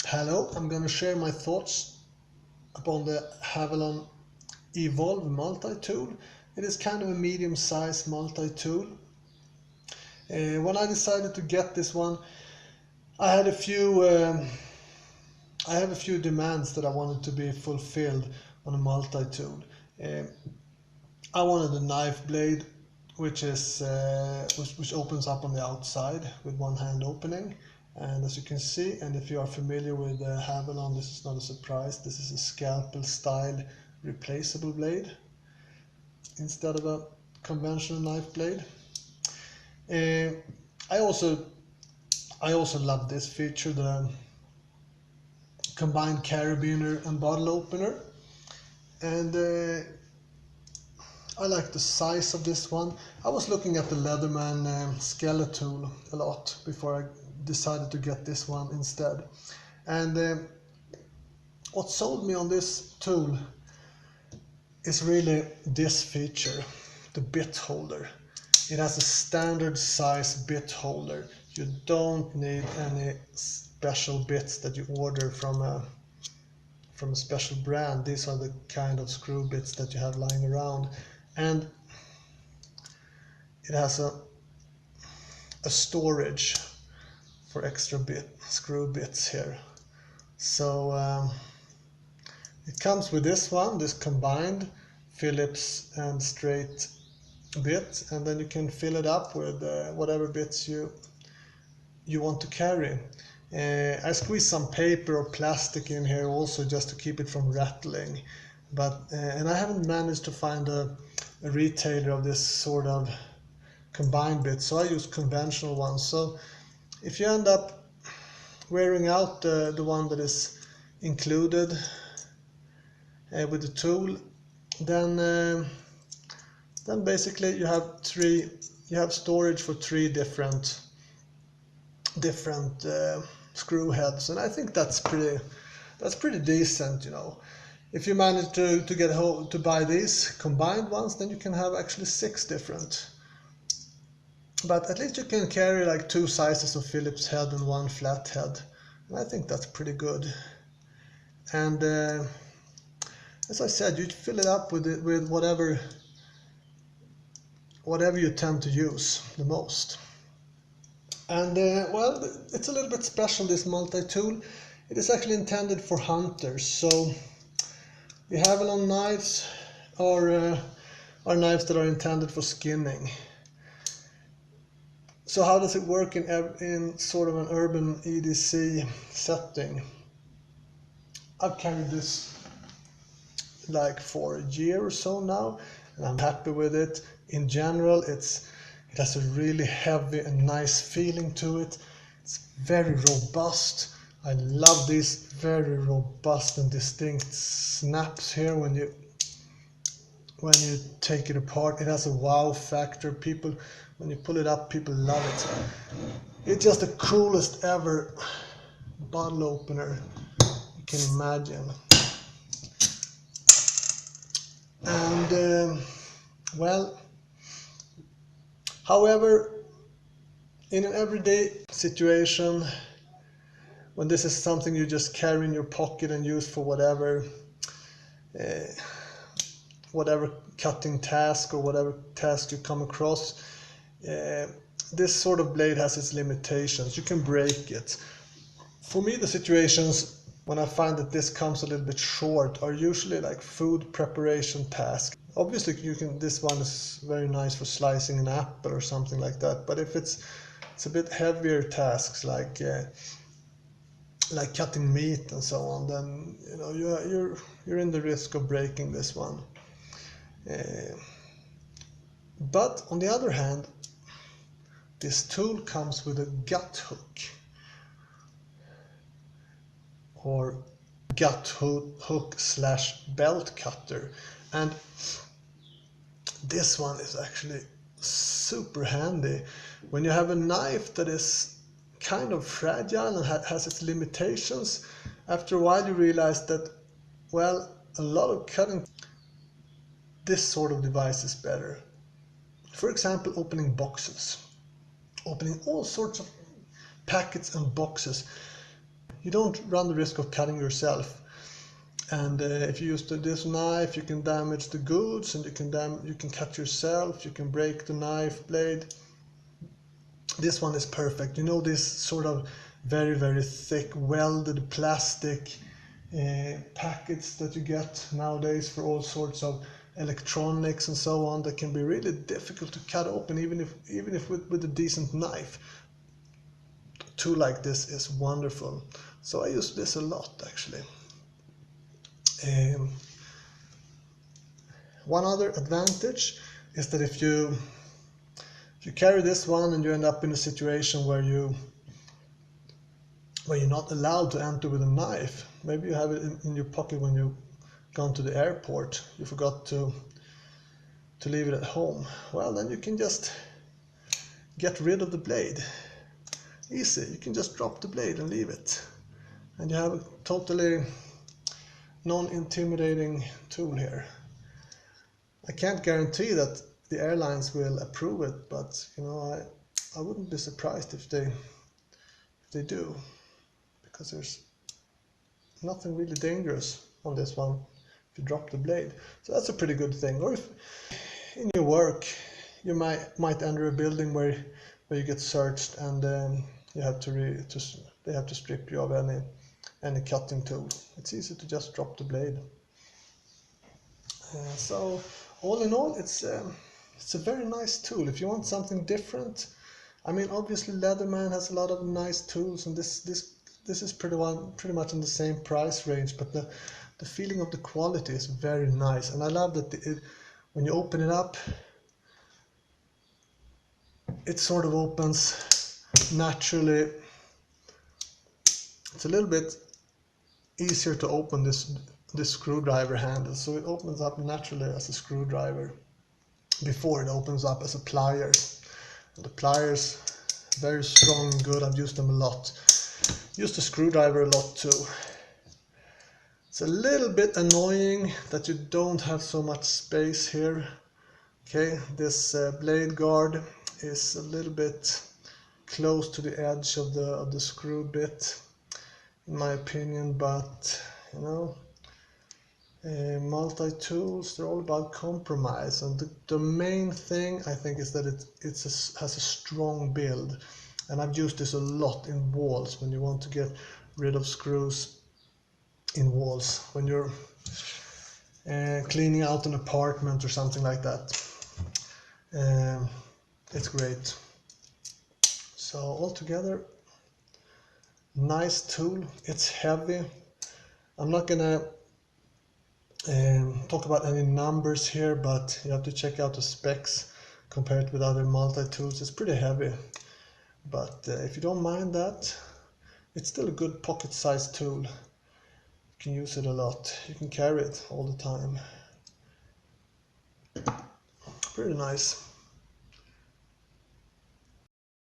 Hello, I'm going to share my thoughts upon the Havalon Evolve multi-tool. It is kind of a medium-sized multi-tool. When I decided to get this one, I had a few demands that I wanted to be fulfilled on a multi-tool. I wanted a knife blade, which opens up on the outside with one hand opening. And as you can see, and if you are familiar with Havalon, this is not a surprise. This is a scalpel style replaceable blade instead of a conventional knife blade. I also love this feature, the combined carabiner and bottle opener. And I like the size of this one. I was looking at the Leatherman Skeletool a lot before I decided to get this one instead. And what sold me on this tool is really this feature, the bit holder. It has a standard size bit holder. You don't need any special bits that you order from a special brand. These are the kind of screw bits that you have lying around. And it has a storage for extra screw bits here. So it comes with this one, this combined Phillips and straight bit, and then you can fill it up with whatever bits you want to carry. I squeezed some paper or plastic in here also just to keep it from rattling, but and I haven't managed to find a retailer of this sort of combined bit, so I use conventional ones. So if you end up wearing out the one that is included with the tool, then basically you have storage for three different screw heads, and I think that's pretty decent, you know. If you manage to buy these combined ones, then you can have actually 6 different. But at least you can carry like 2 sizes of Phillips head and 1 flat head. And I think that's pretty good. And as I said, you fill it up with whatever you tend to use the most. And well, it's a little bit special, this multi-tool. It is actually intended for hunters. So the Havalon knives are knives that are intended for skinning. So how does it work in sort of an urban EDC setting? I've carried this like for a year or so now, and I'm happy with it. In general, it has a really heavy and nice feeling to it. It's very robust. I love these very robust and distinct snaps here when you take it apart. It has a wow factor. When you pull it up, people love it. It's just the coolest ever bottle opener you can imagine. And well, however, in an everyday situation, when this is something you just carry in your pocket and use for whatever cutting task or whatever task you come across, this sort of blade has its limitations. You can break it. For me, the situations when I find that this comes a little bit short are usually like food preparation tasks. Obviously, this one is very nice for slicing an apple or something like that. But if it's a bit heavier tasks like cutting meat and so on, then you know you're in the risk of breaking this one. But on the other hand, this tool comes with a gut hook, or gut hook / belt cutter, and this one is actually super handy when you have a knife that is kind of fragile and has its limitations. After a while you realize that, well, a lot of cutting, this sort of device is better. For example, opening boxes, opening all sorts of packets and boxes. you don't run the risk of cutting yourself. And if you use this knife, you can damage the goods, and you can cut yourself, you can break the knife blade. This one is perfect. You know, this sort of very, very thick welded plastic packets that you get nowadays for all sorts of electronics and so on, that can be really difficult to cut open, even if with a decent knife. A tool like this is wonderful. So I use this a lot, actually. One other advantage is that if you carry this one and you end up in a situation where you're not allowed to enter with a knife, maybe you have it in your pocket when you gone to the airport, you forgot to leave it at home, well, then you can just get rid of the blade. Easy, you can just drop the blade and leave it, and you have a totally non-intimidating tool here. I can't guarantee that the airlines will approve it, but you know, I wouldn't be surprised if they do, because there's nothing really dangerous on this one if you drop the blade. So that's a pretty good thing. Or if in your work you might enter a building where you get searched, and you have they have to strip you of any cutting tool. It's easy to just drop the blade. So all in all, it's a very nice tool. If you want something different, I mean, obviously Leatherman has a lot of nice tools, and this is pretty much in the same price range, but the feeling of the quality is very nice, and I love that when you open it up, it sort of opens naturally. It's a little bit easier to open this screwdriver handle, so it opens up naturally as a screwdriver before it opens up as a pliers. And the pliers, very strong and good. I've used them a lot. Used the screwdriver a lot too. It's a little bit annoying that you don't have so much space here. Okay, this blade guard is a little bit close to the edge of the screw bit, in my opinion, but you know, multi-tools, they're all about compromise, and the main thing I think is that it has a strong build, and I've used this a lot in walls when you want to get rid of screws in walls, when you're cleaning out an apartment or something like that. It's great. So altogether, nice tool. It's heavy. I'm not gonna talk about any numbers here, but you have to check out the specs compared with other multi-tools. It's pretty heavy, but if you don't mind that, it's still a good pocket-sized tool. You can use it a lot. You can carry it all the time. Pretty nice.